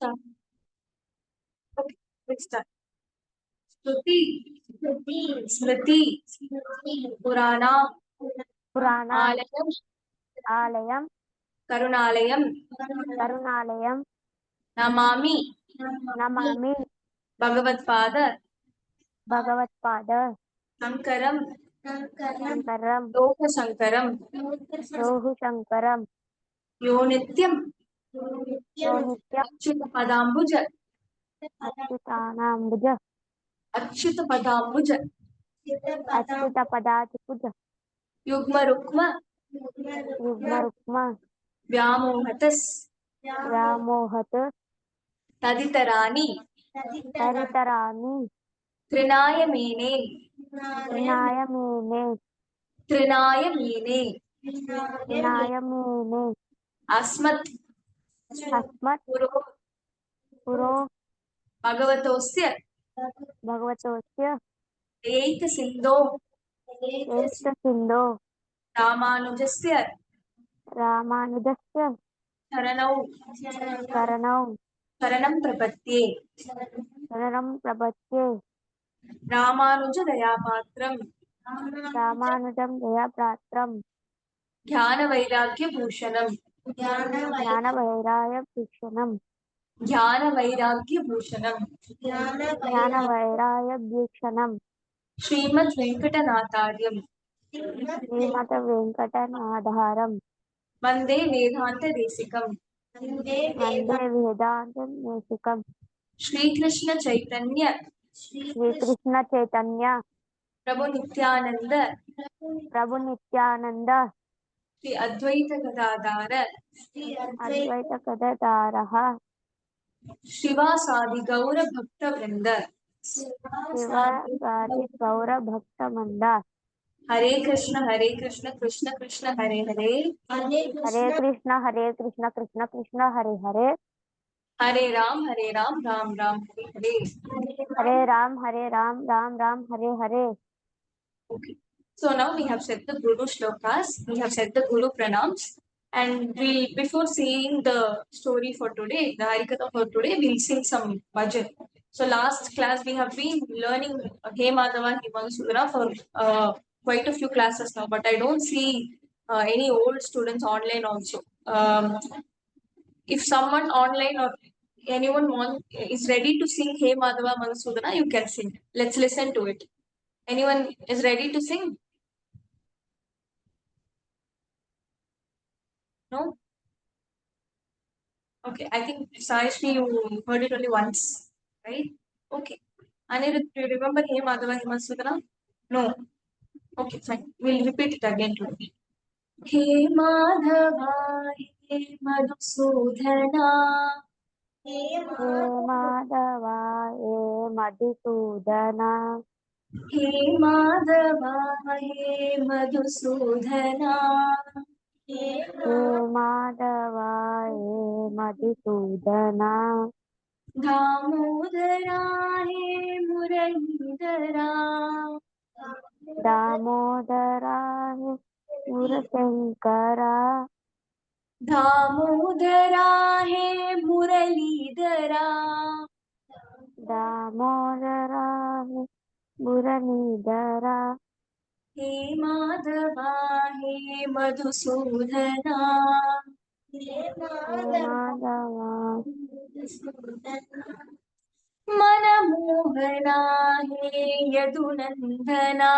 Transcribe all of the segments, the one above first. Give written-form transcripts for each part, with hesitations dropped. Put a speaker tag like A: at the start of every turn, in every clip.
A: start. Okay, let's start. Shruti, Smriti, Purana,
B: पुराणं
A: Alayam,
B: आलयं
A: Karunalayam,
B: करुणालयं
A: Namami,
B: Namami
A: Bhagavatpada,
B: भगवत्पाद
A: Sankaram,
B: शङ्करं
A: Loka Sankaram,
B: लोहुशङ्करं
A: Yonityam,
B: यो नित्यम्
A: Achyuta Padambuja,
B: अच्युतानाम्बुज
A: Achyuta Padambuja,
B: अच्युतपदातिपुज
A: Yugma Rukma,
B: युग्मरुक्म
A: Vyamohatas,
B: व्यामोहत
A: Taditarani,
B: तरितराणि
A: Trinayamene,
B: विनायमेने
A: Trinayamene,
B: विनायमेने
A: Asmat,
B: अस्मत्
A: Puro,
B: पुरो
A: Bhagavatosya,
B: भगवतोऽस्य
A: Eika Sindho,
B: चैत्रसिन्धो
A: Ramanujasya,
B: रामानुजस्य
A: Sharanau,
B: शरणौ
A: Sharanam Prapatye,
B: शरणं प्रपद्ये
A: Ramanuja Dayapatram,
B: Ramanujan दयापात्रं
A: Jnana Vairagya Bhushanam,
B: ज्ञानवैराग्यभूषणं
A: Jnana Vairagya Bhushanam,
B: ज्ञानवैराग्यभूषणं
A: Srimad Venkatanathayam,
B: श्रीमद्वेङ्कटनाधारं
A: Vande Vedanta Desikam,
B: वन्दे वेदान्तदेशिकं
A: Shri Krishna Chaitanya,
B: Sri Krishna Chaitanya
A: Prabhu Nityananda,
B: Prabhu Nityananda
A: Shri Advaita Gadadhara,
B: अद्वैतगदाधरः
A: Shivasadi Gaura Bhakta Vrinda,
B: शिवसादि गौरभक्तमन्द
A: Hare Krishna, Krishna Krishna, Hare Hare,
B: Hare Krishna Krishna Krishna Hare Hare
A: Hare Ram, Ram Ram, Hare Hare.
B: Hare Ram Ram Ram Hare Hare.
A: Okay. So now we have said the Guru Shlokas, we have said the Guru Pranams, and before seeing the story for today, the Harikatha for today, we'll sing some bhajan. So last class we have been learning He Madhava, He Madhusudana for quite a few classes now, but I don't see any old students online also. If someone online or anyone is ready to sing He Madhava Madhusudana, you can sing. Let's listen to it. Anyone is ready to sing? No? Okay, I think Sayashri, you heard it only once, right? Okay. Anirudh, do you remember He Madhava He Madhusudana? No. Okay, fine. We'll repeat it again today. He Madhava He Madhusudana,
B: hey Madhava hey Madhusudana
A: He Madhava He Madhusudana,
B: hey Madhava hey Madhusudana
A: Damodara He Muralidhara,
B: Damodara hey पुरशंकरा
A: Damodara hey मुरलीधरा,
B: Damodara hey मुरलीधरा
A: hey Madhava hey Madhusudana,
B: hey Madhava
A: मनमोहना hey Yadunandana,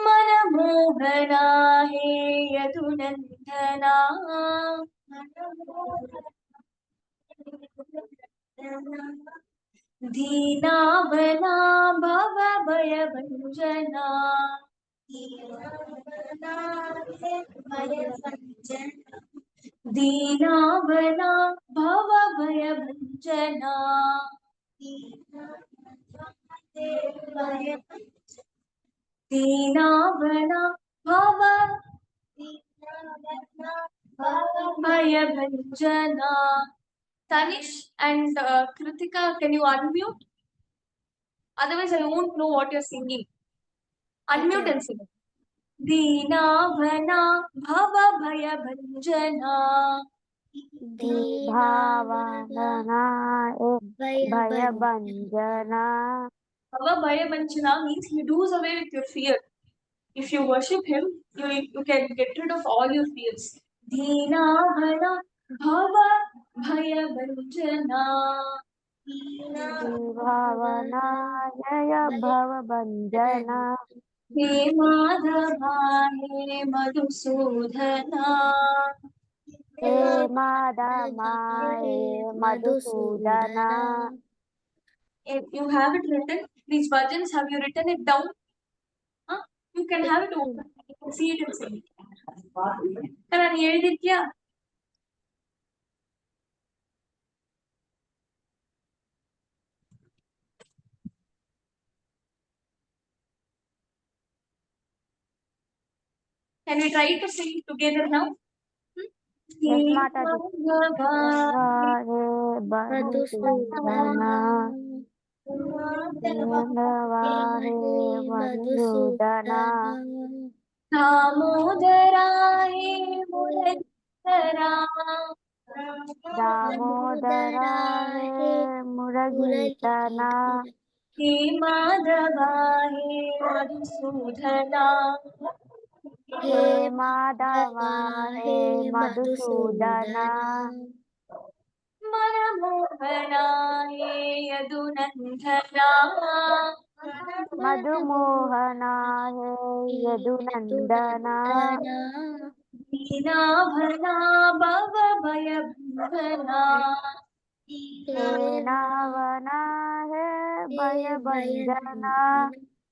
A: मनमोहना hey Yadunandana, दीनावना भवभयभञ्जना, दीनावना भवभयभञ्जना, दीनावना भवभयभञ्जना. Tanish and Kritika, can you unmute? Otherwise, I won't know what you're singing. Unmute and sing. Deenavana Bhava bhayabhanjana.
B: Bhavana Bhayabanjana.
A: Bhava bhayabhanjana means he does away with your fear. If you worship him, you can get rid of all your fears. Dina bhana bhava bhayabhanjana.
B: Bhavana Bhayabanjana.
A: He Madhava he Madhusudhana.
B: He Madhava He Madhusudana.
A: If you have it written, these bhajans, have you written it down? Huh? You can have it open. You can see it and see it. Karan, ಹೇಳಿದಿದ್ಯಾ? Can we try to sing together now?
B: Yes, Mataji. Madhusudana. Madhusudana.
A: Damodaraye Muradhara.
B: Damodara He Muragitana.
A: He Madhava he Madhusudhana.
B: He Madhava He Madhusudana.
A: Manamohana he Yadunandana.
B: Madhumohana He Yadunandana.
A: Deenabhana bhava bhayabhandana.
B: He Navana He Bhayabanjana.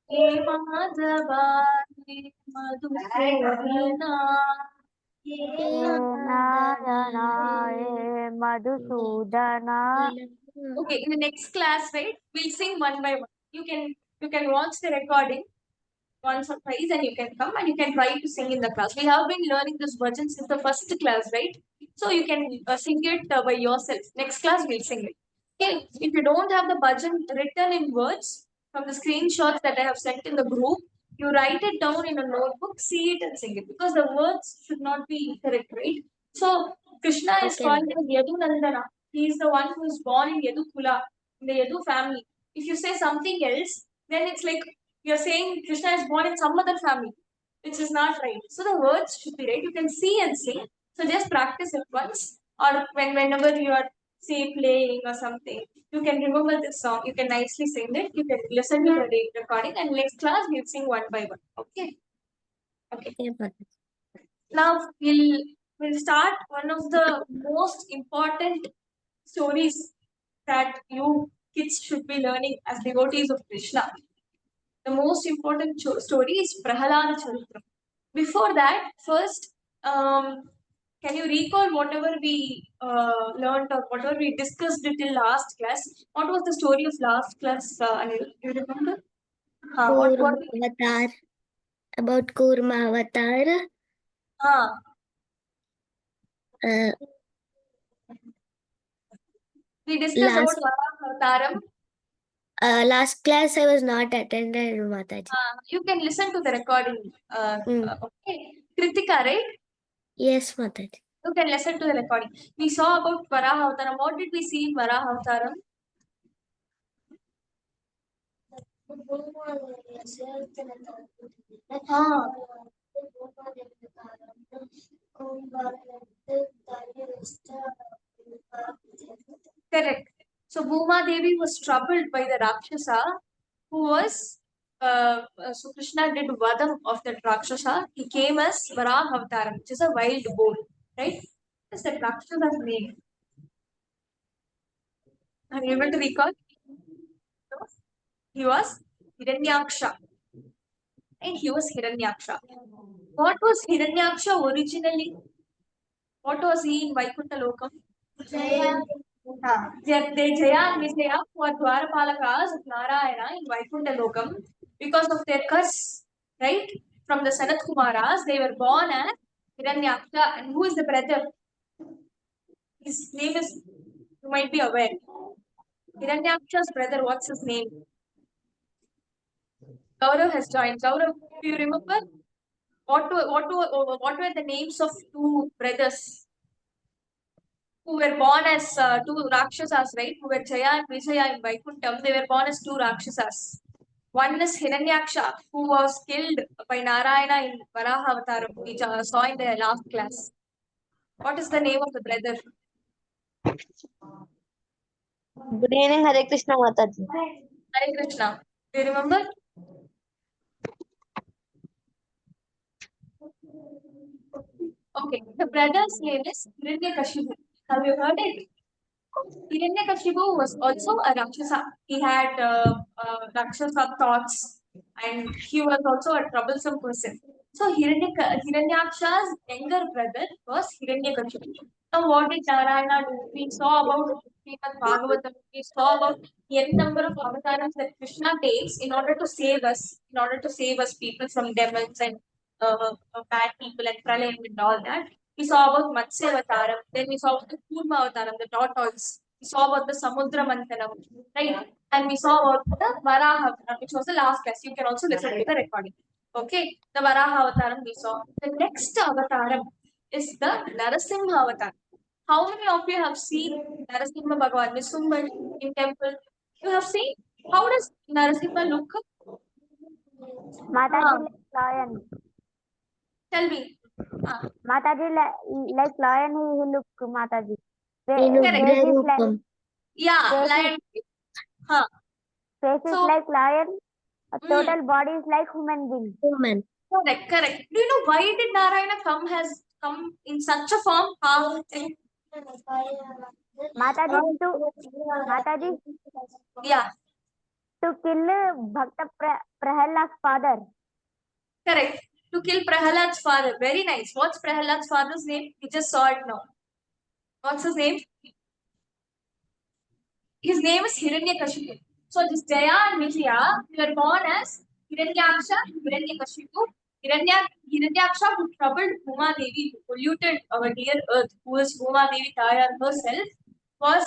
A: He Madhava he Madhusudhana.
B: He Narayana He Madhusudana.
A: Okay, in the next class, right, we'll sing one by one. You can watch the recording once or twice and you can come and you can try to sing in the class. We have been learning this version since the first class, right? So you can sing it by yourself. Next class, we'll sing it. Okay, if you don't have the bhajan written in words from the screenshots that I have sent in the group, you write it down in a notebook, see it and sing it because the words should not be incorrect, right? So Krishna is called as Yadu Nandana. He is the one who is born in Yadu Kula, in the Yadu family. If you say something else, then it's like you're saying Krishna is born in some other family, which is not right. So the words should be right. You can see and sing. So just practice it once, or whenever you are say playing or something, you can remember this song. You can nicely sing it. You can listen to the recording, and next class we'll sing one by one. Okay. Okay. Now we'll start one of the most important stories that you kids should be learning as devotees of Krishna. The most important story is Prahalada Charitra. Before that, first, can you recall whatever we learned or whatever we discussed till last class? What was the story of last class, Anil? You remember? What was
C: Avatar. About Kurma Avatar.
A: We discussed
C: Last-
A: about Varaha Avataram.
C: Last class I was not attended, Mataji.
A: You can listen to the recording. Okay. Kritika, right?
C: Yes, Mataji.
A: You can listen to the recording. We saw about Varaha Avataram. What did we see in Varaha Avataram? Correct. So Bhuma Devi was troubled by the Rakshasa who was so Krishna did Vadam of that Rakshasa. He came as Varaha Avataram, which is a wild bull, right? What is that Rakshasa's name? Are you able to recall? He was Hiranyaksha. And he was Hiranyaksha. What was Hiranyaksha originally? What was he in Vaikuntha Lokam? Jaya. They Jaya and Vijaya were Dwarapalakas of Narayana in Vaikuntha Lokam because of their curse, right? From the Sanat Kumaras, they were born as Hiranyaksha. And who is the brother? His name is, you might be aware. Hiranyaksha's brother, what's his name? Gaurav has joined. Gaurav, do you remember? What were the names of two brothers who were born as two Rakshasas, right? Who were Jaya and Vijaya in Vaikuntham. They were born as two Rakshasas. One is Hiranyaksha, who was killed by Narayana in Varaha Avataram, which saw in the last class. What is the name of the brother?
B: Good evening, Hare Krishna Mataji.
A: Hare Krishna. Do you remember? Okay, the brother's name is Hiranyakashipu. Have you heard it? Hiranyakashipu was also a Rakshasa. He had Rakshasa thoughts and he was also a troublesome person. So Hiranyaksha's younger brother was Hiranyakashipu. Now what did Narayana do? We saw about Srimad Bhagavatam. We saw about the n number of avatars that Krishna takes in order to save us people from demons and bad people and pralayam and all that. We saw about Matsya Avataram, then we saw about the Kurma Avataram, the tortoise. We saw about the Samudra Manthanam, right? And we saw about the Varaha Avataram, which was the last class. You can also listen to the recording. Okay, the Varaha Avataram we saw. The next Avataram is the Narasimha Avatar. How many of you have seen Narasimha Bhagavan, Nisumban in temple? You have seen? How does Narasimha look?
B: Mataji like lion.
A: Tell me.
B: Mataji like lion he look Mataji.
C: Correct.
B: Face is like
A: Yeah,
B: face
A: lion. Huh.
B: face is
A: So,
B: like lion. Total body is like human being.
C: Human.
A: correct. Do you know why did Narayana come in such a form?
B: Mataji Mataji
A: Yeah,
B: to kill Bhakta Prahal's father.
A: correct. To kill Prahalad's father. Very nice. What's Prahalad's father's name? We just saw it now. What's his name? His name is Hiranyakashipu. So this Jaya and Vijaya were born as Hiranyaksha, Hiranyakashipu. Hiranyaksha who troubled Bhuma Devi, who polluted our dear earth, who is Bhuma Devi Taya herself, was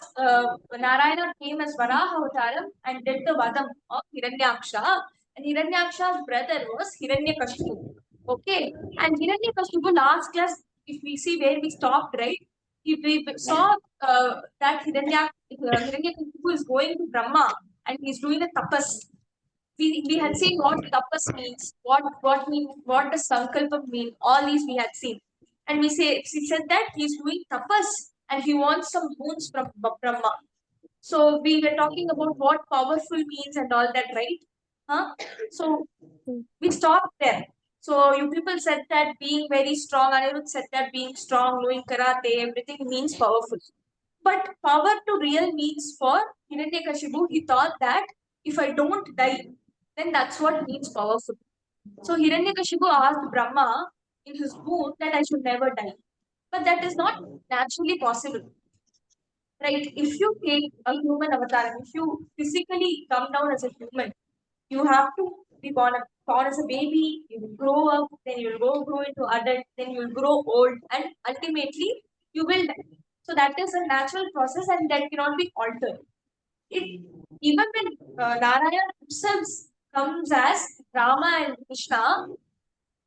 A: Narayana came as Varaha Avataram and did the Vadam of Hiranyaksha. And Hiranyaksha's brother was Hiranyakashipu. Okay. And Hiranyakashipu last class, if we see where we stopped, right? If we saw that Hiranyakashipu is going to Brahma and he's doing a tapas. We had seen what tapas means, what does sankalpa mean. All these we had seen, and we said that he's doing tapas and he wants some boons from Brahma. So we were talking about what powerful means and all that, right? Huh? So we stopped there. So you people said that being very strong, Anirudh said that being strong, knowing karate, everything means powerful. But power to real means for Hiranyakashipu, he thought that if I don't die, then that's what means powerful. So Hiranyakashipu asked Brahma in his boon that I should never die. But that is not naturally possible. Right? If you take a human avatar, if you physically come down as a human, you have to be born as a baby, you will grow up, then you will grow into adult, then you will grow old, and ultimately you will die. So that is a natural process and that cannot be altered. Even when Narayana himself comes as Rama and Krishna,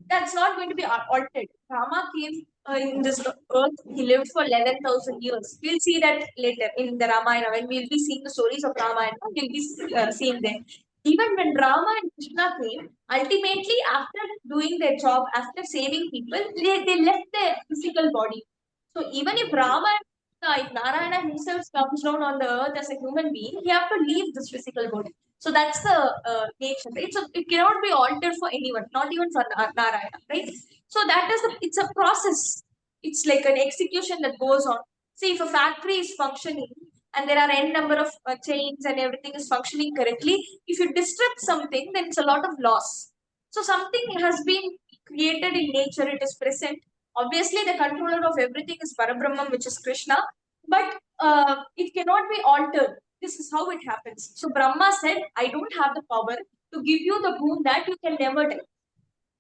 A: that's not going to be altered. Rama came in this earth, he lived for 11,000 years. We'll see that later in the Ramayana. When we'll be seeing the stories of Ramayana, we'll be seeing them. Even when Rama and Krishna came, ultimately, after doing their job, after saving people, they left their physical body. So even if Rama and if Narayana himself comes down on the earth as a human being, he have to leave this physical body. So that's the nature, right? So it cannot be altered for anyone, not even for Narayana, right? So that is it's a process. It's like an execution that goes on. See, if a factory is functioning and there are n number of chains and everything is functioning correctly, if you disrupt something, then it's a lot of loss. So something has been created in nature, it is present. Obviously, the controller of everything is Parabrahman, which is Krishna, but it cannot be altered. This is how it happens. So Brahma said, I don't have the power to give you the boon that you can never die.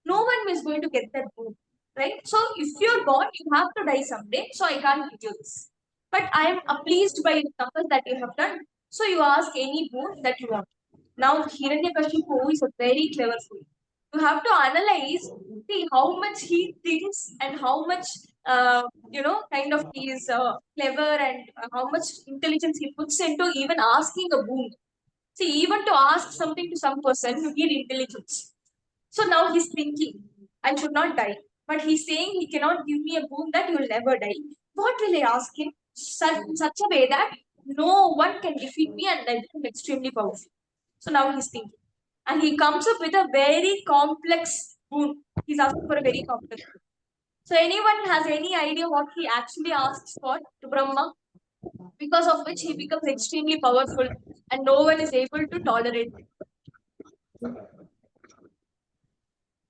A: No one is going to get that boon, right? So if you're born, you have to die someday. So I can't give you this. But I am pleased by the numbers that you have done. So you ask any boon that you want. Now Hiranyakashipu is a very clever fool. You have to analyze, see how much he thinks and how much, kind of he is clever, and how much intelligence he puts into even asking a boon. See, even to ask something to some person, you need intelligence. So now he's thinking, I should not die. But he's saying he cannot give me a boon that you will never die. What will I ask him? In such a way that no one can defeat me and I become extremely powerful. So now he's thinking. And he comes up with a very complex boon. He's asking for a very complex boon. So anyone has any idea what he actually asks for to Brahma? Because of which he becomes extremely powerful and no one is able to tolerate it.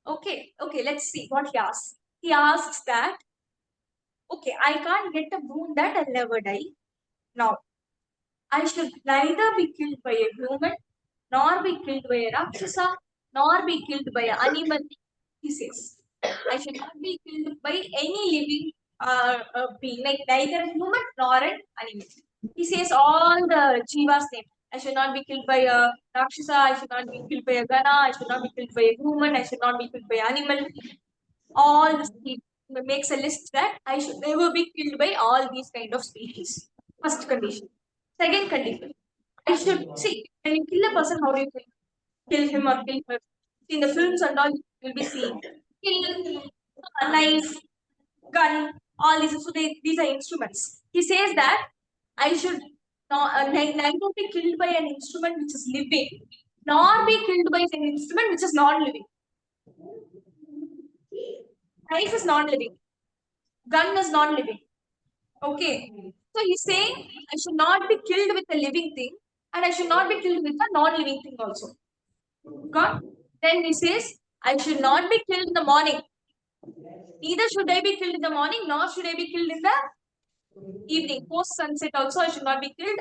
A: Okay, let's see what he asks. He asks that, okay, I can't get a boon that I'll never die. Now, I should neither be killed by a human, nor be killed by a Rakshasa, nor be killed by an animal, he says. I should not be killed by any living being, like neither a human nor an animal. He says all the Jiva's name. I should not be killed by a Rakshasa, I should not be killed by a Gana, I should not be killed by a human, I should not be killed by an animal. All this, he makes a list that I should never be killed by all these kind of species. First condition. Second condition, I should see when you kill a person, how do you kill him or kill her? In the films and all, you will be seeing kill, knife, gun, all these. So these are instruments. He says that I should neither be killed by an instrument which is living, nor be killed by an instrument which is non-living. Knife is non-living. Gun is non-living. Okay. So he's saying I should not be killed with a living thing and I should not be killed with a non-living thing also. Got? Then he says I should not be killed in the morning. Neither should I be killed in the morning, nor should I be killed in the evening. Post sunset also I should not be killed.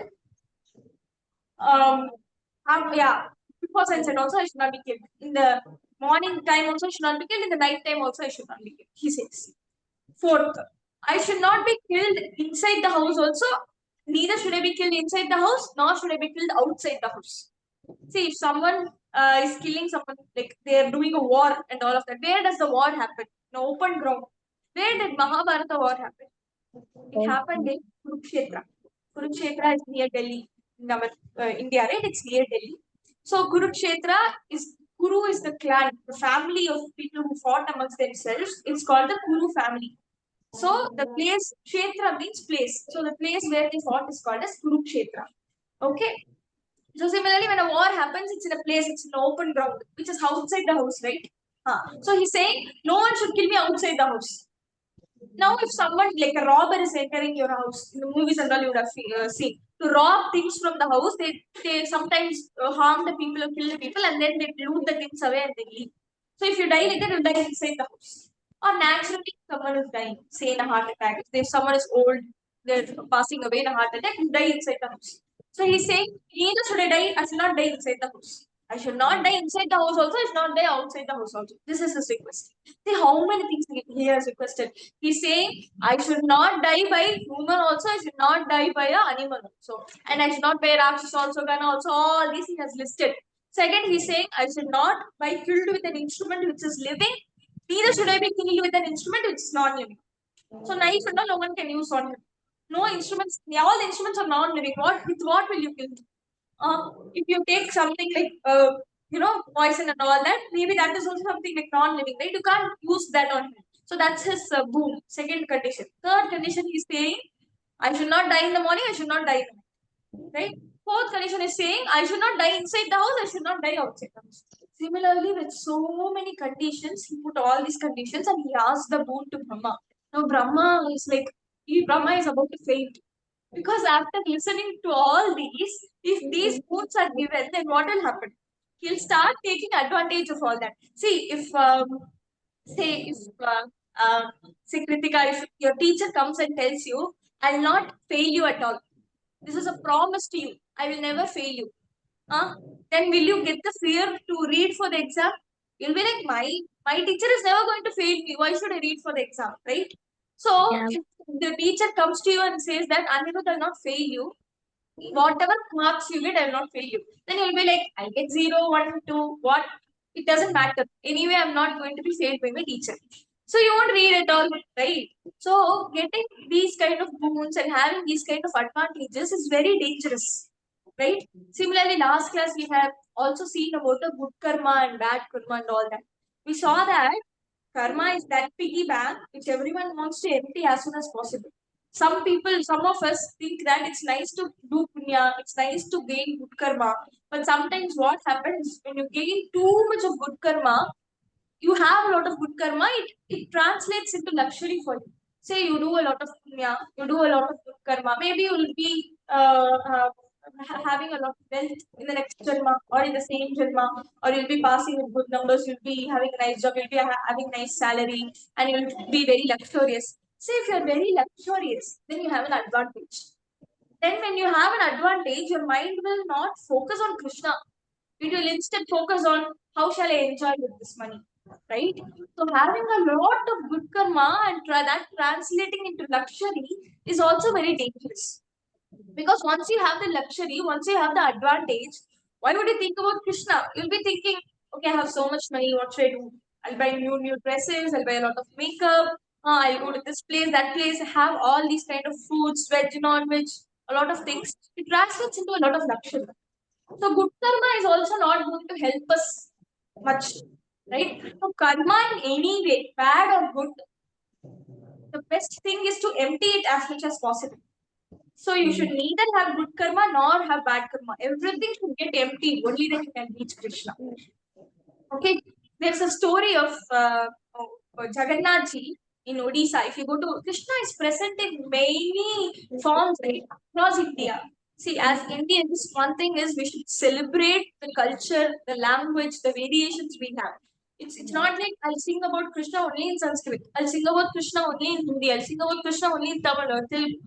A: Yeah. Before sunset also I should not be killed. In the morning time also I should not be killed. In the night time also I should not be killed. He says. Fourth, I should not be killed inside the house also. Neither should I be killed inside the house, nor should I be killed outside the house. See, if someone is killing someone, like they are doing a war and all of that, where does the war happen? In open ground. Where did Mahabharata war happen? It happened in Kurukshetra. Kurukshetra is near Delhi, in our India, right? It's near Delhi. So Kurukshetra is Kuru is the clan, the family of people who fought amongst themselves. It's called the Kuru family. So the place, Kshetra means place. So the place where they fought is called as Kurukshetra. Okay. So similarly, when a war happens, it's in a place, it's in open ground, which is outside the house, right? So he's saying, no one should kill me outside the house. Now, if someone like a robber is entering your house, in the movies and all you would have seen, to rob things from the house, they sometimes harm the people or kill the people and then they loot the things away and they leave. So if you die like that, you die inside the house. Or naturally, someone is dying, say in a heart attack. If someone is old, they're passing away in a heart attack, you die inside the house. So he's saying, neither should I die, I should not die inside the house. I should not die inside the house also, I should not die outside the house also. This is his request. See how many things he has requested. He's saying, I should not die by human also, I should not die by an animal also. And I should not by Rakshas also, Gana also, all these he has listed. Second, he's saying, I should not be killed with an instrument which is living, neither should I be killed with an instrument which is non-living. So knife and all, no one can use on him. No instruments, all the instruments are non-living. With what will you kill? If you take something like, poison and all that, maybe that is also something like non-living, right? You can't use that on him. So that's his boom. Second condition. Third condition, he's saying, I should not die in the morning, I should not die in the night. Right? Fourth condition is saying, I should not die inside the house, I should not die outside the house. Similarly, with so many conditions, he put all these conditions and he asked the boon to Brahma. Now, Brahma is like, Brahma is about to faint. Because after listening to all these, if these boons are given, then what will happen? He'll start taking advantage of all that. See, if say if say Kritika, if your teacher comes and tells you, I'll not fail you at all. This is a promise to you. I will never fail you. Then will you get the fear to read for the exam? You'll be like, my teacher is never going to fail me. Why should I read for the exam? Right? So
C: Yeah.
A: if the teacher comes to you and says that Anirudh will not fail you, whatever marks you get, I will not fail you. Then you'll be like, I get 0, 1, 2, what? It doesn't matter. Anyway, I'm not going to be failed by my teacher. So you won't read at all, right? So getting these kind of boons and having these kind of advantages is very dangerous, right? Similarly, last class we have also seen about the good karma and bad karma and all that. We saw that karma is that piggy bank which everyone wants to empty as soon as possible. Some people, some of us think that it's nice to do punya, it's nice to gain good karma. But sometimes what happens when you gain too much of good karma, you have a lot of good karma, it translates into luxury for you. Say you do a lot of punya, you do a lot of good karma. Maybe you will be having a lot of wealth in the next janma or in the same janma, or you'll be passing with good numbers, you'll be having a nice job, you'll be having nice salary, and you'll be very luxurious. Say if you're very luxurious, then you have an advantage. Then when you have an advantage, your mind will not focus on Krishna. It will instead focus on how shall I enjoy with this money, right? So having a lot of good karma and that translating into luxury is also very dangerous. Because once you have the luxury, once you have the advantage, why would you think about Krishna? You'll be thinking, okay, I have so much money, what should I do? I'll buy new dresses, I'll buy a lot of makeup, I'll go to this place, that place, have all these kind of foods, veg, non-veg, a lot of things. It translates into a lot of luxury. So good karma is also not going to help us much, right? So karma in any way, bad or good, the best thing is to empty it as much as possible. So you should neither have good karma nor have bad karma. Everything should get emptied. Only then you can reach Krishna. Okay, there's a story of Jagannath ji in Odisha. If you go to Krishna is present in many forms right across India. See, as Indians, one thing is we should celebrate the culture, the language, the variations we have. It's not like I'll sing about Krishna only in Sanskrit. I'll sing about Krishna only in Hindi. I'll sing about Krishna only in Tamil or Telugu.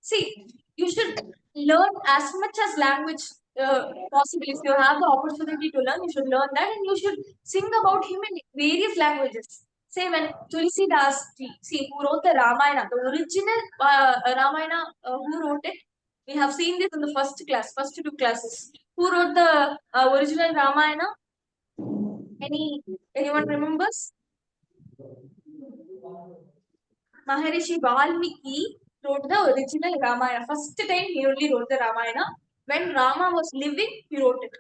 A: See, you should learn as much as language possible. If you have the opportunity to learn, you should learn that, and you should sing about him in various languages. Say when Tulsidas ji, see who wrote the Ramayana, the original Ramayana, who wrote it? We have seen this in the first class, first two classes. Who wrote the original Ramayana? Anyone remembers? Maharishi Valmiki wrote the original Ramayana. First time he only wrote the Ramayana. When Rama was living, he wrote it.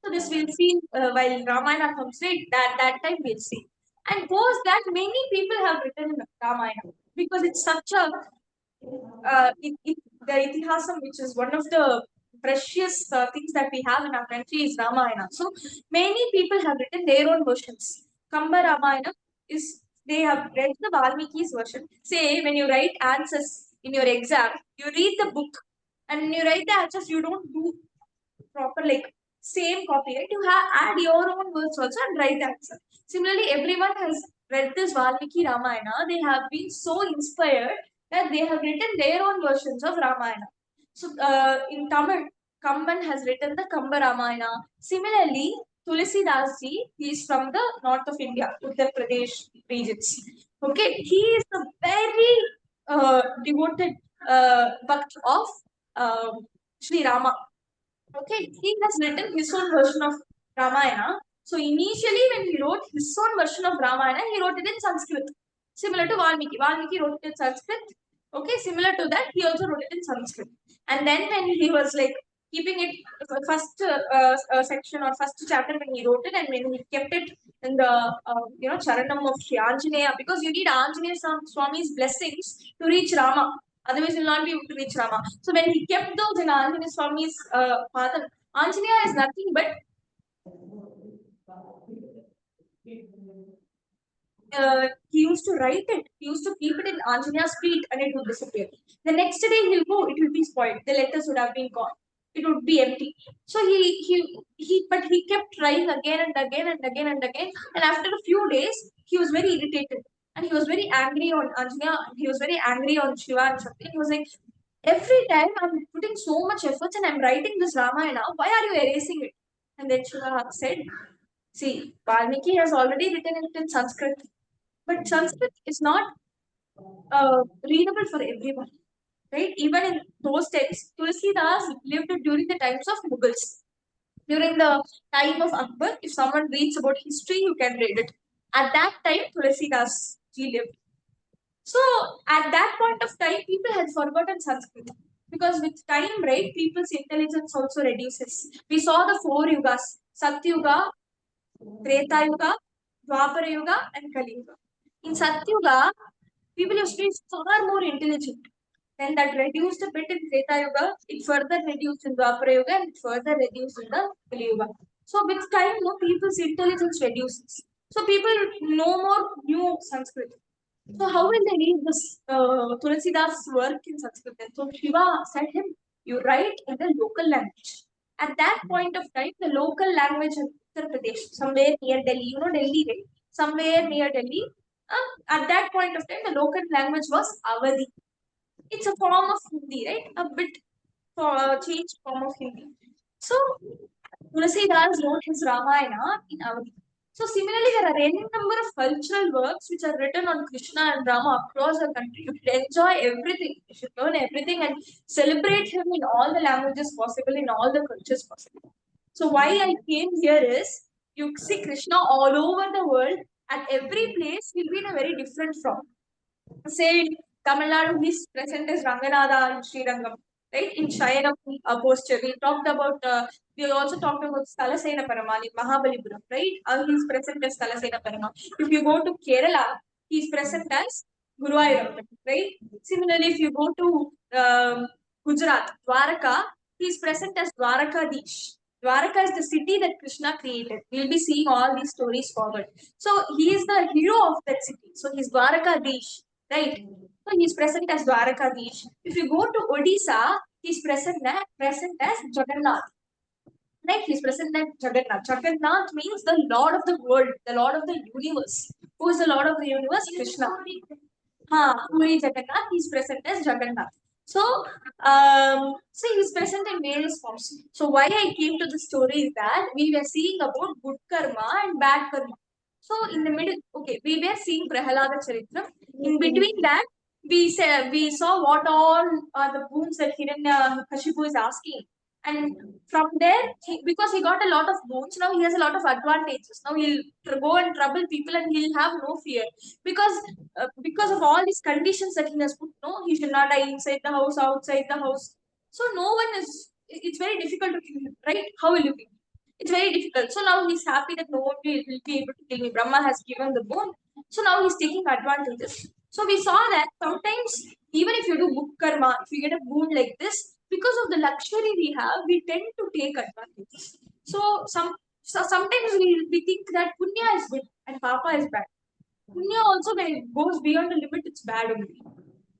A: So this we'll see while Ramayana comes, right? That time we'll see. And post that many people have written Ramayana because it's such a the Itihasam, which is one of the precious things that we have in our country, is Ramayana. So many people have written their own versions. Kamba Ramayana is they have read the Valmiki's version. Say when you write answers in your exam, you read the book, and when you write the answers, you don't do proper like same copy, right? You have add your own words also and write the answer. Similarly, everyone has read this Valmiki Ramayana. They have been so inspired that they have written their own versions of Ramayana. So in Tamil, Kamban has written the Kamba Ramayana. Similarly, Tulsidas ji, he is from the north of India, Uttar Pradesh regions. Okay, he is a very devoted bhakt of Sri Rama. Okay, he has written his own version of Ramayana. So initially, when he wrote his own version of Ramayana, he wrote it in Sanskrit, similar to Valmiki. Valmiki wrote it in Sanskrit. Okay, similar to that, he also wrote it in Sanskrit. And then when he was like keeping it first section or first chapter when he wrote it, and when he kept it in the Charanam of Sri Anjaneya, because you need Anjaneya Swami's blessings to reach Rama. Otherwise, you'll not be able to reach Rama. So when he kept those in Anjaneya Swami's father, Anjaneya is nothing but he used to write it. He used to keep it in Anjaneya's feet and it would disappear. The next day he'll go, it will be spoiled. The letters would have been gone. It would be empty. So but he kept trying again and again and again and again. And after a few days, he was very irritated. And he was very angry on Anjaneya. He was very angry on Shiva and Shakti. He was like, every time I'm putting so much efforts and I'm writing this Ramayana, why are you erasing it? And then Shiva said, see, Valmiki has already written it in Sanskrit. But Sanskrit is not readable for everyone, right? Even in those times, Tulsidas lived during the times of Mughals. During the time of Akbar, if someone reads about history, you can read it. At that time, Tulsidas ji lived. So at that point of time, people had forgotten Sanskrit. Because with time, right, people's intelligence also reduces. We saw the four yugas, Satyuga, Treta Yuga, Dwapara Yuga, and Kali Yuga. In Satyuga, people used to be far more intelligent. Then that reduced a bit in Treta Yuga, it further reduced in Dwapara Yuga, and it further reduced in the Kali Yuga. So with time, no, people's intelligence reduces. So people no more knew Sanskrit. So how will they read this Tulsidas work in Sanskrit? So Shiva said him, you write in the local language. At that point of time, the local language of Uttar Pradesh, somewhere near Delhi, you know Delhi, right? Somewhere near Delhi. At that point of time, the local language was Awadhi. It's a form of Hindi, right? A bit for changed form of Hindi. So Tulsidas wrote his Ramayana in Awadhi. So similarly, there are any number of cultural works which are written on Krishna and Rama across the country. You should enjoy everything. You should learn everything and celebrate him in all the languages possible, in all the cultures possible. So why I came here is you see Krishna all over the world. At every place, he'll be in a very different form. Say in Tamil Nadu, he's present as Ranganatha in Srirangam, right? In Shayanam posture. We also talked about Stalasena Paramal in Mahabalipuram, right? He's present as Stalasena Paramal. If you go to Kerala, he's present as Guruvayurappan, right? Similarly, if you go to Gujarat, Dwaraka, he's present as Dwarakadish. Dwaraka is the city that Krishna created. We'll be seeing all these stories forward. So he is the hero of that city. So he's Dwarakadish. Right. So he's present as Dwarakadish. If you go to Odisha, he's present as Jagannath. Right? He's present as Jagannath. Jagannath means the Lord of the world, the Lord of the universe. Who is the Lord of the universe? Krishna. Puri Jagannath, he's present as Jagannath. So he's present in various forms. So why I came to the story is that we were seeing about good karma and bad karma. So in the middle, okay, we were seeing Prahalada Charitram. In between that, we saw what all are the boons that Hiranyakashipu is asking. And from there, because he got a lot of boons, now he has a lot of advantages. Now he'll go and trouble people and he'll have no fear. Because of all these conditions that he has put, no, he should not die inside the house, outside the house. So no one is, it's very difficult to kill him, right? How will you kill him? It's very difficult. So now he's happy that no one will be able to kill me. Brahma has given the boon. So now he's taking advantages. So we saw that sometimes, even if you do good karma, if you get a boon like this, because of the luxury we have, we tend to take advantages. Sometimes we think that punya is good and papa is bad. Punya also, when it goes beyond the limit, it's bad only.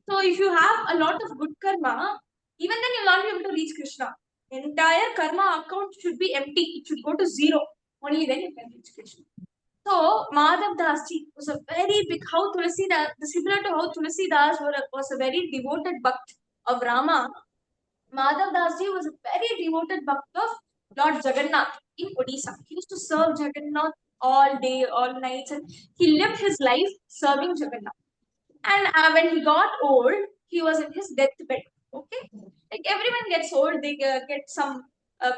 A: So if you have a lot of good karma, even then you'll not be able to reach Krishna. Entire karma account should be empty. It should go to zero. Only then you can reach Krishna. So Madhav Das ji was a very big, how Tulsidas, similar to how Tulsidas was a very devoted bhakt of Rama. Madhav Das ji was a very devoted bhakt of Lord Jagannath in Odisha. He used to serve Jagannath all day, all nights, and he lived his life serving Jagannath. And when he got old, he was in his deathbed. Okay, like everyone gets old, they get some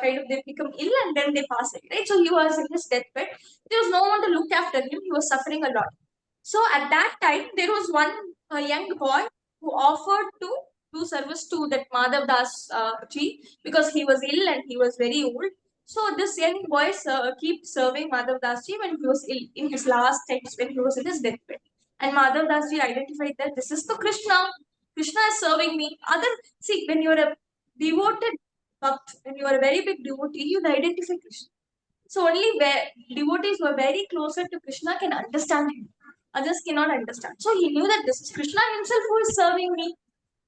A: they become ill and then they pass away, right? So he was in his deathbed. There was no one to look after him. He was suffering a lot. So at that time, there was one young boy who offered to do service to that Madhav Das ji because he was ill and he was very old. So this young boy keep serving Madhav Das ji when he was ill in his last times when he was in his deathbed. And Madhav Das ji identified that this is the Krishna. Krishna is serving me. See, when you are a devoted bhakt, when you are a very big devotee, you identify Krishna. So only devotees who are very closer to Krishna can understand him. Others cannot understand. So he knew that this is Krishna himself who is serving me.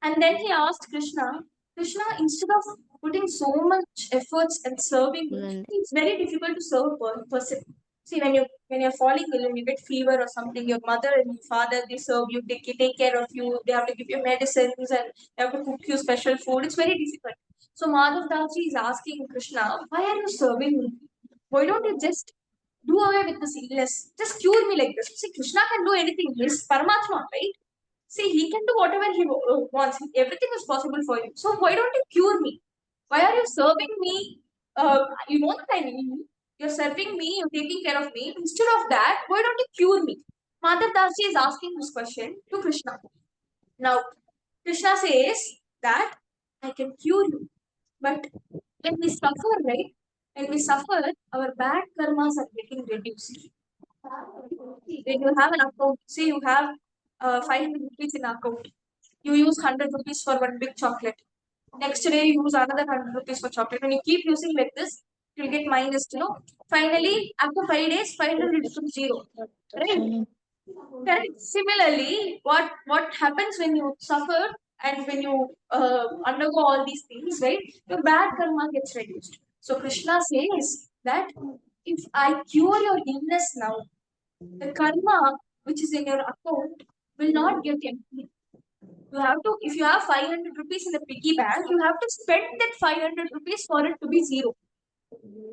A: And then he asked Krishna, Krishna, instead of putting so much efforts and serving me, it's very difficult to serve a person. See, when you're falling ill and you get fever or something, your mother and your father, they serve you, they take care of you, they have to give you medicines and they have to cook you special food. It's very difficult. So Madhav Dasi is asking Krishna, why are you serving me? Why don't you just do away with this illness? Just cure me like this. See, Krishna can do anything. He's Paramatma, right? See, he can do whatever he wants. Everything is possible for him. So why don't you cure me? Why are you serving me you know that I need you. You're serving me, you're taking care of me. Instead of that, why don't you cure me? Madhav Dasi is asking this question to Krishna. Now, Krishna says that I can cure you. But when we suffer, right? When we suffer, our bad karmas are getting reduced. When you have an account, say you have 500 rupees in account, you use 100 rupees for one big chocolate. Next day, you use another 100 rupees for chocolate. When you keep using like this, you'll get minus, Finally, after 5 days, 500 will become zero. Right? Correct. Similarly, what happens when you suffer and when you undergo all these things, right? Your bad karma gets reduced. So Krishna says that if I cure your illness now, the karma which is in your account will not get empty. You have to, if you have 500 rupees in the piggy bank, you have to spend that 500 rupees for it to be zero.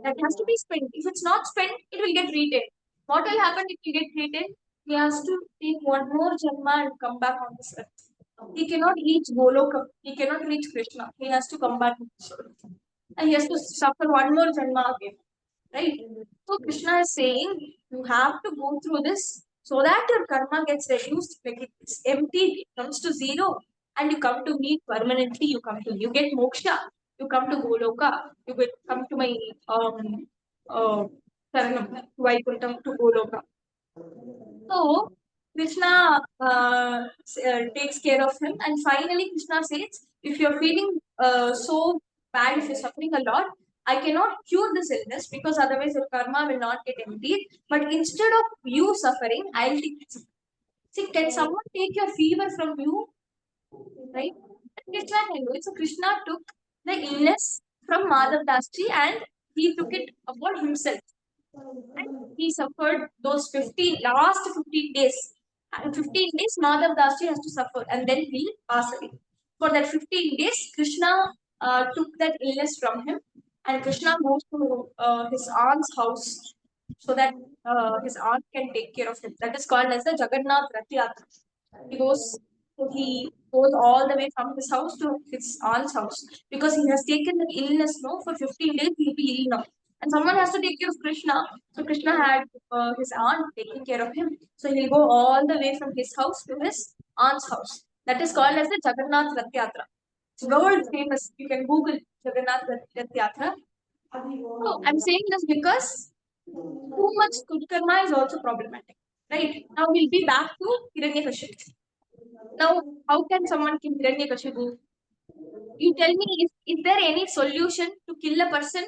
A: That has to be spent. If it's not spent, it will get retained. What will happen if you get retained? He has to take one more janma and come back on this earth. He cannot reach Goloka. He cannot reach Krishna. He has to come back on this earth. And he has to suffer one more janma again. Right? So Krishna is saying you have to go through this so that your karma gets reduced, like it's empty, it comes to zero, and you come to me permanently. You get moksha. You come to Goloka. Come to my Saranam, Vaikuntham, to Goloka. So Krishna takes care of him, and finally Krishna says, if you're feeling so bad, if you're suffering a lot, I cannot cure this illness because otherwise your karma will not get emptied. But instead of you suffering, I'll take it. See, can someone take your fever from you? Right? Krishna can do it. So Krishna took the illness from Madhav Dasi and he took it upon himself. And he suffered those last 15 days. And 15 days, Madhav Dasi has to suffer and then he'll pass away. For that 15 days, Krishna took that illness from him and Krishna goes to his aunt's house so that his aunt can take care of him. That is called as the Jagannath Rath Yatra. He goes all the way from his house to his aunt's house because he has taken the illness. No, for 15 days he'll be ill now, and someone has to take care of Krishna. So Krishna had his aunt taking care of him. So he'll go all the way from his house to his aunt's house. That is called as the Jagannath Rath Yatra. It's world famous. You can Google Jagannath Rath Yatra. So I'm saying this because too much good karma is also problematic. Right? Now we'll be back to Hiranyakashipu. Now, how can someone kill Hiranyakashipu? You tell me, is there any solution to kill a person?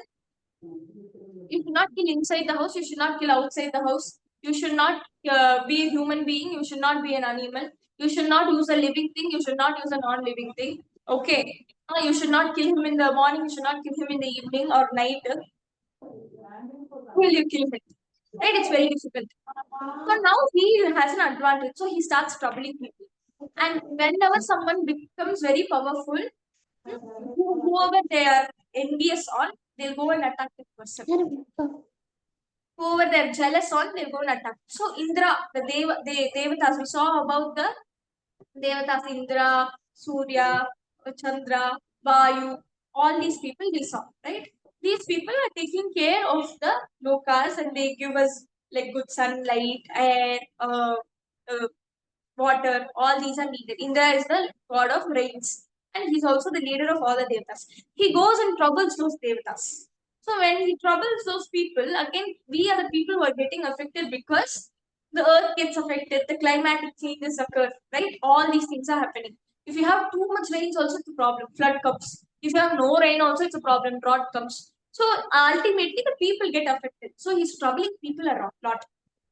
A: You should not kill inside the house. You should not kill outside the house. You should not be a human being. You should not be an animal. You should not use a living thing. You should not use a non-living thing. Okay. You should not kill him in the morning. You should not kill him in the evening or night. Will you kill him? Right? It's very difficult. So now he has an advantage. So he starts troubling people. And whenever someone becomes very powerful, whoever they are envious on, they'll go and attack that person. Whoever they're jealous on, they'll go and attack. So Indra, the Devatas, we saw about the Devatas, Indra, Surya, Chandra, Vayu, all these people we saw, right? These people are taking care of the lokas and they give us like good sunlight, air, water, all these are needed. Indra is the god of rains and he's also the leader of all the devatas. He goes and troubles those devatas. So when he troubles those people, again, we are the people who are getting affected because the earth gets affected, the climatic changes occur, right? All these things are happening. If you have too much rain, also it's a problem. Flood comes. If you have no rain, also it's a problem. Drought comes. So ultimately, the people get affected. So he's troubling people a lot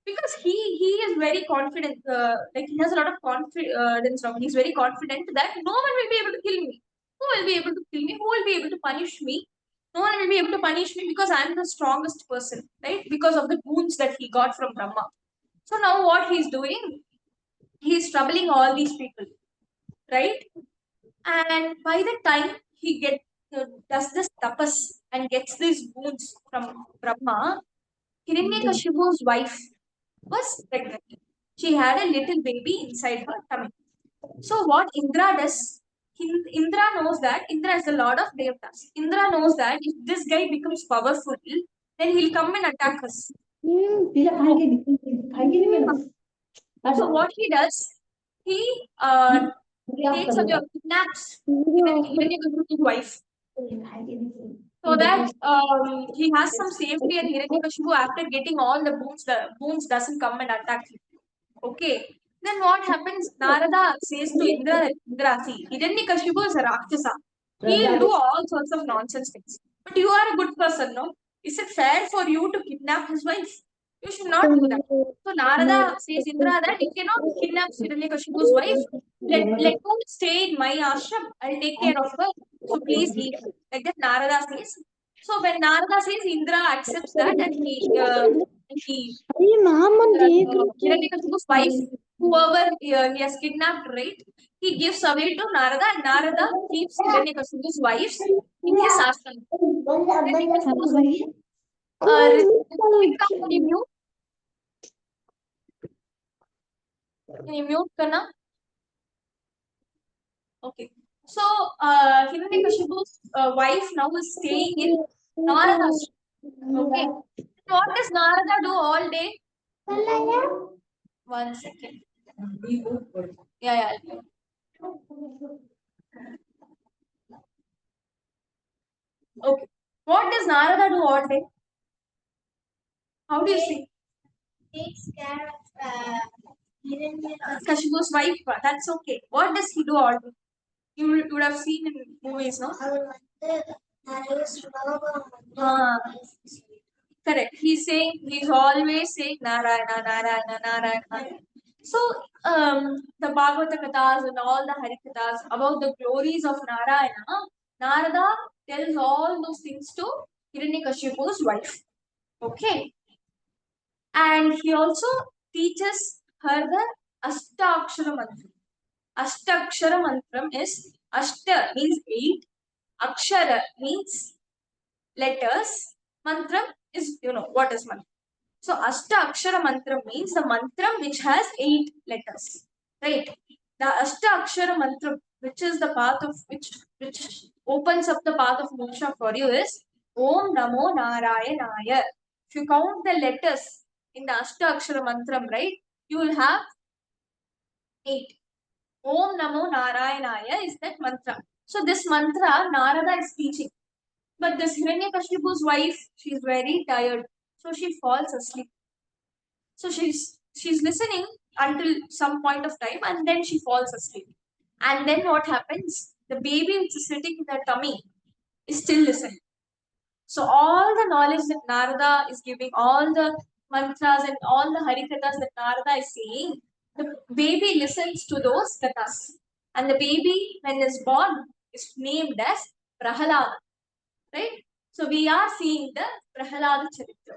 A: because he is very confident. Like he has a lot of confidence. He's very confident that no one will be able to kill me. Who will be able to kill me? Who will be able to punish me? No one will be able to punish me because I'm the strongest person, right? Because of the wounds that he got from Brahma. So now what he's doing, he's troubling all these people, right? And by the time he does this tapas and gets these wounds from Brahma, Hiranyakashipu's wife was pregnant. She had a little baby inside her tummy. So what Indra does, Indra knows that Indra is the lord of Devtas. Indra knows that if this guy becomes powerful, then he'll come and attack us. So what he does, he takes away or kidnaps Hiranyakashipu's wife, so that he has some safety, and Hiranyakashipu, after getting all the boons doesn't come and attack him. Okay. Then what happens? Narada says to Indra, see, Hiranyakashipu is a Rakshasa. He'll do all sorts of nonsense things. But you are a good person, no? Is it fair for you to kidnap his wife? You should not do that. So Narada says Indra that you cannot kidnap Hiranyakashipu's wife. Let her stay in my ashram. I'll take care of her. So please leave. Like that Narada says. So when Narada says, Indra accepts that, and he Hiranyakashipu's wife, whoever he has kidnapped, right? He gives away to Narada, and Narada keeps Hiranyakashipu's wife in his ashram. Hiranyakashipu's can you mute? Can you mute, Kana? Okay. So, Hiranyakashipu's wife now is staying in Narada's. Okay. What does Narada do all day? 1 second. Yeah. Okay. What does Narada do all day? How do you see? Takes care of Kashipu's wife. That's okay. What does he do all day? You would have seen in movies, no? Correct. He's always saying Narayana, Narayana, Narayana. So, the Bhagavata Kathas and all the Harikathas about the glories of Narayana, Narada tells all those things to Hiranyakashipu's wife. Okay. And he also teaches her the Ashtakshara Mantra. Ashtakshara Mantram is Ashta means 8, Akshara means letters, Mantram is, what is mantra. So Ashta Akshara Mantra means the mantram which has 8 letters. Right? The Ashta Akshara Mantra, which is the path of which opens up the path of moksha for you, is Om Namo Narayanaya. If you count the letters in the Ashta Akshara Mantram, right, you will have 8. Om Namo Narayanaya is that mantra. So this mantra Narada is teaching. But this Hiranyakashipu's wife, she's very tired. So she falls asleep. So she's listening until some point of time, and then she falls asleep. And then what happens? The baby which is sitting in her tummy is still listening. So all the knowledge that Narada is giving, all the mantras and all the harikathas that Narada is saying, the baby listens to those kathas. And the baby, when is born, is named as Prahalada. Right? So we are seeing the Prahalada Charitra.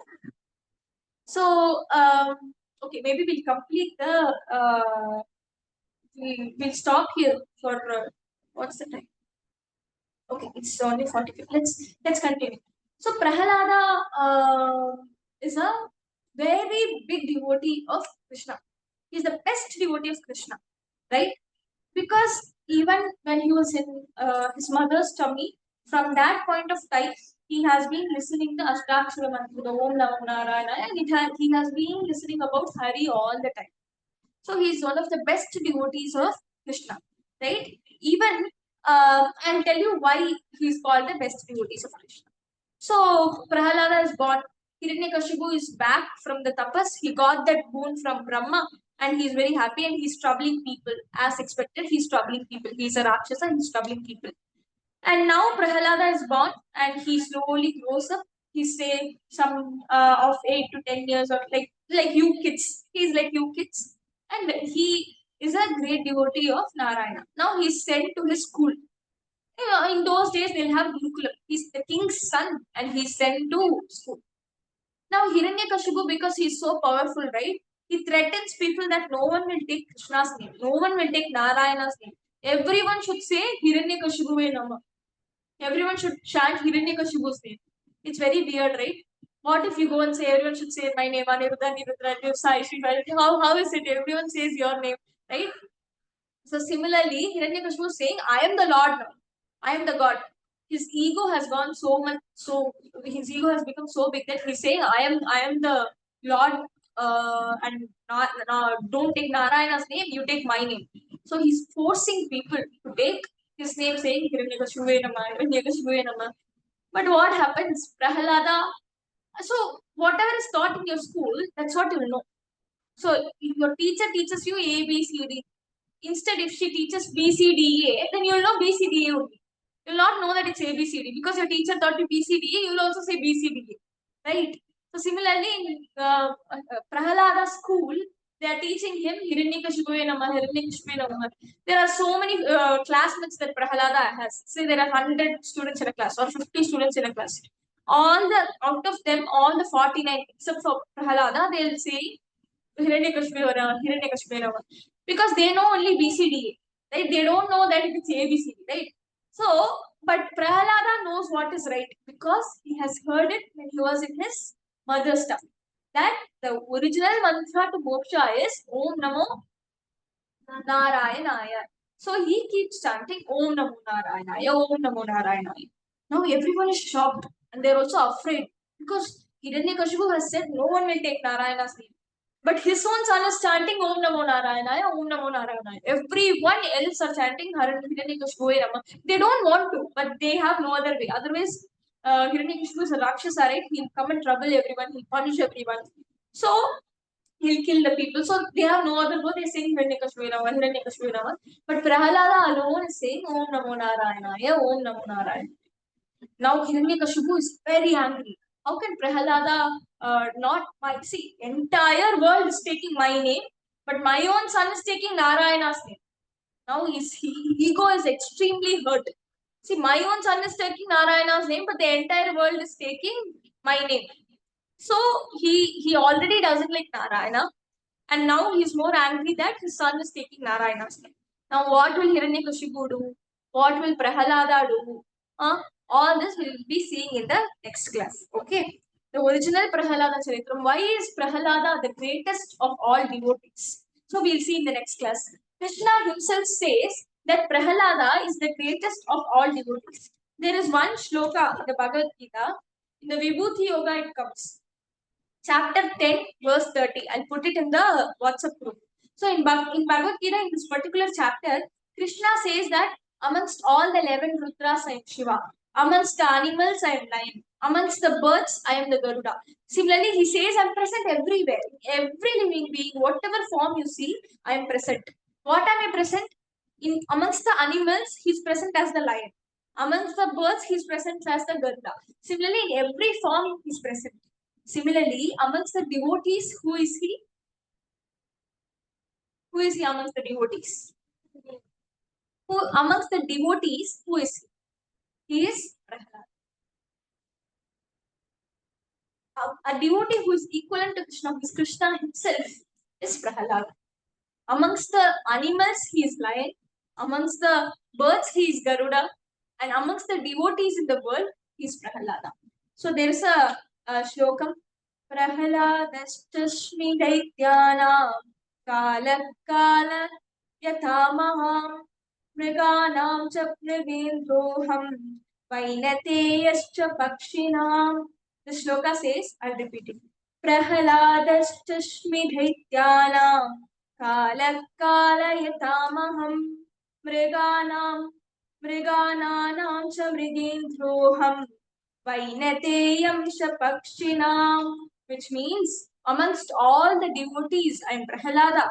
A: So, okay, maybe we'll complete the, we'll stop here for, what's the time? Okay, it's only 45. Let's continue. So Prahalada is a very big devotee of Krishna. He's the best devotee of Krishna, right? Because even when he was in his mother's tummy, from that point of time, he has been listening to Ashtakshara Mantra, the Om Namo Narayana, and he has been listening about Hari all the time. So he is one of the best devotees of Krishna, right? Even I'll tell you why he is called the best devotees of Krishna. So Prahalada is born. Hiranyakashipu is back from the tapas. He got that boon from Brahma, and he's very happy, and he's troubling people. As expected, he's troubling people. He's a Rakshasa, he's troubling people. And now Prahalada is born, and he slowly grows up. He's say some of 8 to 10 years, or like you kids. He's like you kids, and he is a great devotee of Narayana. Now he's sent to his school. In those days they'll have Gurukulam. He's the king's son, and he's sent to school. Now Hiranyakashipu, because he's so powerful, right? He threatens people that no one will take Krishna's name, no one will take Narayana's name. Everyone should say Hiranyakashipu Nama. Everyone should chant Hiranyakashipu's name. It's very weird, right? What if you go and say everyone should say my name, Aniruddha, Aniruddha, Sai, Shiva? How is it? Everyone says your name, right? So similarly, Hiranyakashipu is saying, I am the Lord now. I am the God. His ego has gone so much, so his ego has become so big that he's saying, I am the Lord, and don't take Narayana's name, you take my name. So he's forcing people to take his name, saying Hiranyakashipu Namah, Hiranyakashipu Namah. But what happens? Prahalada. So whatever is taught in your school, that's what you know. So if your teacher teaches you A, B, C, D, instead if she teaches B, C, D, A, then you'll know B, C, D, A only. You'll not know that it's A, B, C, D because your teacher taught you B, C, D, A, you'll also say B, C, D, A. Right? So similarly in Prahalada's school, they are teaching him Hiranyakashipu Namah, Hiranyakashipu Namah. There are so many classmates that Prahalada has. Say there are 100 students in a class or 50 students in a class. Out of them, all the 49 except for Prahalada, they'll say Hiranyakashipu, because they know only BCDA, right? They don't know that it's ABCD, right? So, but Prahalada knows what is right because he has heard it when he was in his mother's tongue. That the original mantra to moksha is Om Namo Narayanaya. So he keeps chanting Om Namo Narayanaya, Om Namo Narayanaya. Now everyone is shocked and they're also afraid because Hiranyakashipu has said no one will take Narayana's name. But his own son is chanting Om Namo Narayanaya, Om Namo Narayanaya. Everyone else are chanting Hiranyakashipu Namah. They don't want to, but they have no other way. Otherwise, Hiranyakashipu is a Rakshasa, right? He'll come and trouble everyone, he'll punish everyone. So, he'll kill the people. So, they have no other way. They're saying Hiranyakashipu Namah, Hiranyakashipu Namah. But Prahalada alone is saying Om Namo Narayanaya, Om Namo Narayanaya. Now Hiranyakashipu is very angry. How can Prahalada not my see entire world is taking my name, but my own son is taking Narayana's name. Now his ego is extremely hurt. See, my own son is taking Narayana's name, but the entire world is taking my name. So he already doesn't like Narayana, and now he's more angry that his son is taking Narayana's name. Now what will Hiranyakashipu do? What will Prahalada do? All this we will be seeing in the next class. Okay. The original Prahalada Charitram. Why is Prahalada the greatest of all devotees? So we'll see in the next class. Krishna himself says that Prahalada is the greatest of all devotees. There is one shloka in the Bhagavad Gita. In the Vibhuti Yoga it comes. Chapter 10, verse 30. I'll put it in the WhatsApp group. So in Bhagavad Gita, in this particular chapter, Krishna says that amongst all the 11 Rudras, I am Shiva. Amongst the animals, I am lion. Amongst the birds, I am the Garuda. Similarly, he says, I am present everywhere. Every living being, whatever form you see, I am present. What am I present? In amongst the animals, he is present as the lion. Amongst the birds, he is present as the Garuda. Similarly, in every form, he is present. Similarly, amongst the devotees, who is he? Who is he amongst the devotees? Who amongst the devotees, who is he? He is Prahlad. A devotee who is equivalent to Krishna, who is Krishna himself, is Prahlad. Amongst the animals, he is lion. Amongst the birds, he is Garuda. And amongst the devotees in the world, he is Prahlada. So there is a shlokam. Prahaladastashmi daityanam kalakala yatamaham mriganam cha mrigindroham vainateyascha pakshinam. The shloka says, I'll repeat it. Prahaladastashmi daityanam kalakalayataamaham mrigananam cha mrigindroham vainateyam shapakshinam, which means amongst all the devotees I am Prahalada.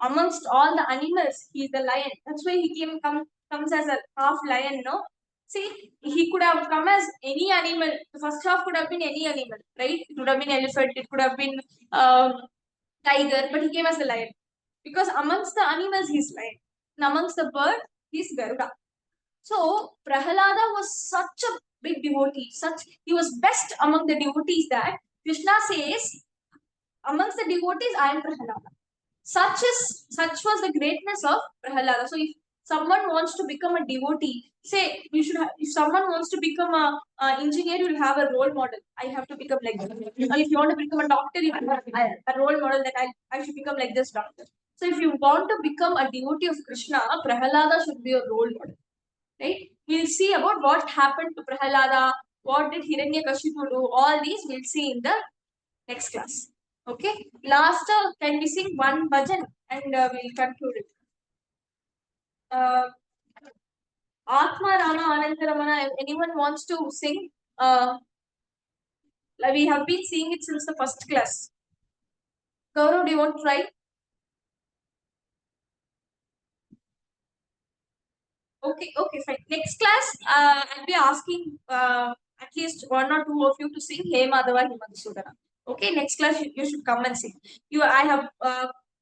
A: Amongst all the animals, he is the lion. That's why he comes as a half lion, no? See, he could have come as any animal. The first half could have been any animal, right? It could have been elephant, it could have been tiger, but he came as a lion. Because amongst the animals, he's lion. And amongst the bird, he's Garuda. So Prahalada was such a big devotee, he was best among the devotees that Krishna says, amongst the devotees, I am Prahalada. Such was the greatness of Prahalada. So if someone wants to become a devotee, say if someone wants to become a engineer, you will have a role model. I have to become like this. Or if you want to become a doctor, you have a role model that I should become like this doctor. So if you want to become a devotee of Krishna, Prahalada should be your role model, right? We'll see about what happened to Prahalada, what did Hiranyakashipu do, all these we'll see in the next class. Okay, last can we sing one bhajan and we'll conclude it. Atma Rama Anantaramana, anyone wants to sing? We have been seeing it since the first class. Gaurav, do you want to try? Okay, fine. Next class, I'll be asking at least one or two of you to sing Hey Madhava Hey Madhusudana. Okay, next class you should come and sing. I have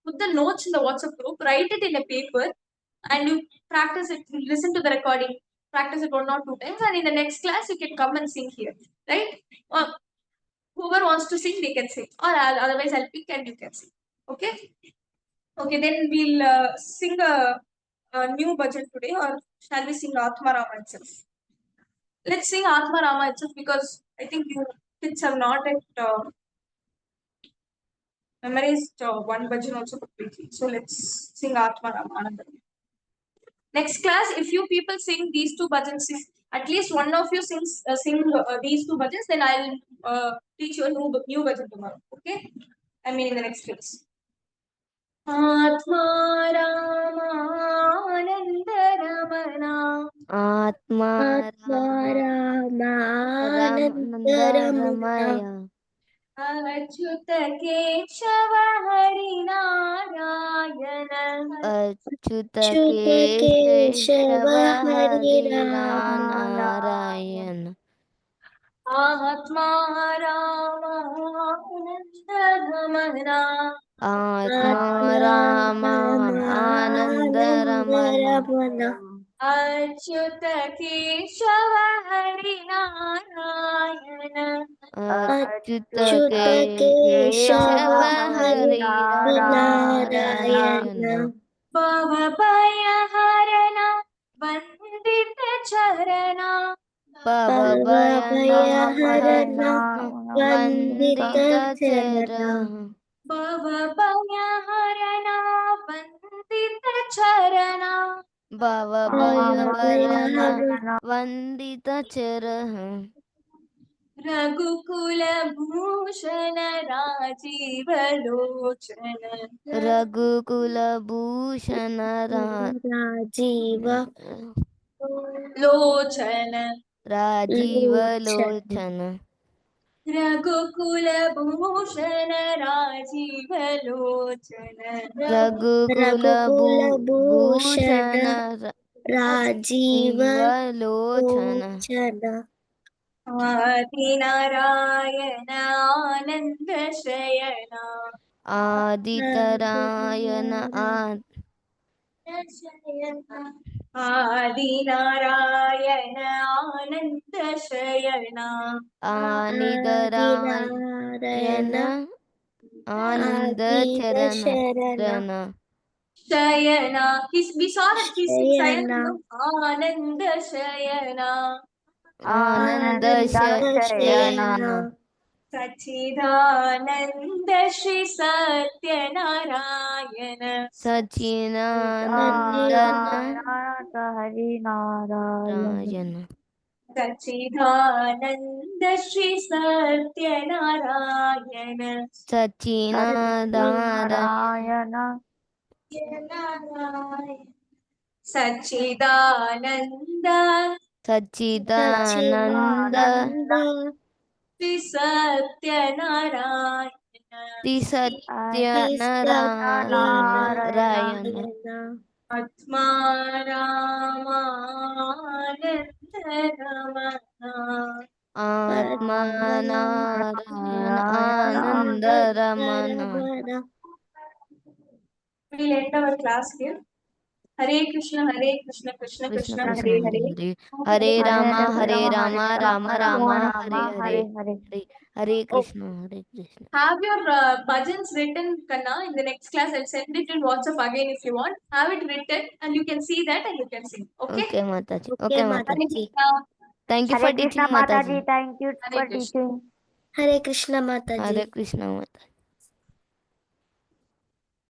A: put the notes in the WhatsApp group, write it in a paper, and you practice it, listen to the recording, practice it one or two times, and in the next class you can come and sing here, right? Whoever wants to sing, they can sing, or otherwise I'll pick and you can sing. Okay? Okay, then we'll sing a new bhajan today, or shall we sing Atma Rama itself? Let's sing Atma Rama itself because I think you kids have not yet memorized one bhajan also completely. So let's sing Atma Rama Ananda. Next class, if you people sing these two bhajans, if at least one of you sing these two bhajans, then I'll teach you a new bhajan tomorrow. Okay? I mean in the next class. Atma Ramananda Ramana
B: Atma
C: Ramanandaramaya
A: Achyut Keshava Hari Narayana
C: Achyuta
B: Keshava
C: Keshava
B: Hari
C: Hari
B: Narayana
C: Narayana
A: Atma Ramananda Ramana
C: Atma Rama Anandaramana
A: Achyut Keshava Hari Narayana
C: Achyuta
B: Keshava
C: Keshava
B: Hari
C: Hari
B: Narayana
C: Narayana
A: Bhavayaharana Vandita Charana
B: Bhavayaharana Vandita
C: Vandita
B: Charana
C: Chara
A: Bhavayaharana Vandita Charana
C: Bhavayaharana Vandita Chara
A: Raghukula Bhushana Rajiva Lochana
C: Raghukula Bhushana
B: Rajiva
A: Lochana
C: Rajiva
B: Lochana
C: Lochana
A: Raghukula Bhushana Rajiva Lochana
C: Raghukula
B: Raghukula
C: Bhushana
B: Bhushana Rajiva
C: Rajiva Lochana
B: Lochana
A: Adinarayana Ananda Shayana
C: Aditarayana
A: Adinarayana Ananda Shayana
C: Anidarayana
B: Adinarayana
C: Ananda
B: Adita
C: Charana
B: Sharana
C: Rana
A: Shayana. We saw that he sings
B: Shayana
A: silent. Ananda Shayana.
C: Ananda
B: Ananda
C: Shayana
B: Shayana
A: Sachidananda Shri Satyanarayana.
C: Sachinanandana
B: Sachidananda Hari Narayana
C: Rayana
A: Sachidananda Shri Satyanarayana.
C: Sachinadara
B: Narayana
A: Sachidananda
C: Sachidananda
B: Sachidananda
A: Shri Satyanarayana.
C: Tisatyanarayana
B: Narayana
A: Atma Ramanandaramana
C: Atmanarayana Anandaramana.
A: We'll end our class here. Hare Krishna, Krishna
C: Krishna
A: Krishna,
C: Krishna
A: Hare
C: Hare
A: Hare.
C: Hare Hare Rama Rama Rama Hare Hare
B: Hare Hare
C: Hare Hare
A: Oh,
C: Krishna Hare Krishna.
A: have your bhajans written, Kanna. In the next class, I'll send it in WhatsApp again if you want. Have it written and you can see that and you can sing. Okay?
C: Okay, Mataji.
B: Okay,
C: Okay,
A: Hare
C: Mataji.
B: Mataji.
A: Krishna.
C: Thank you for
B: Hare Krishna
C: teaching, Mataji.
B: Mataji. Thank you
A: Hare
B: for
A: Krishna.
B: teaching. Hare Krishna Mataji.
C: Hare Krishna, Mataji.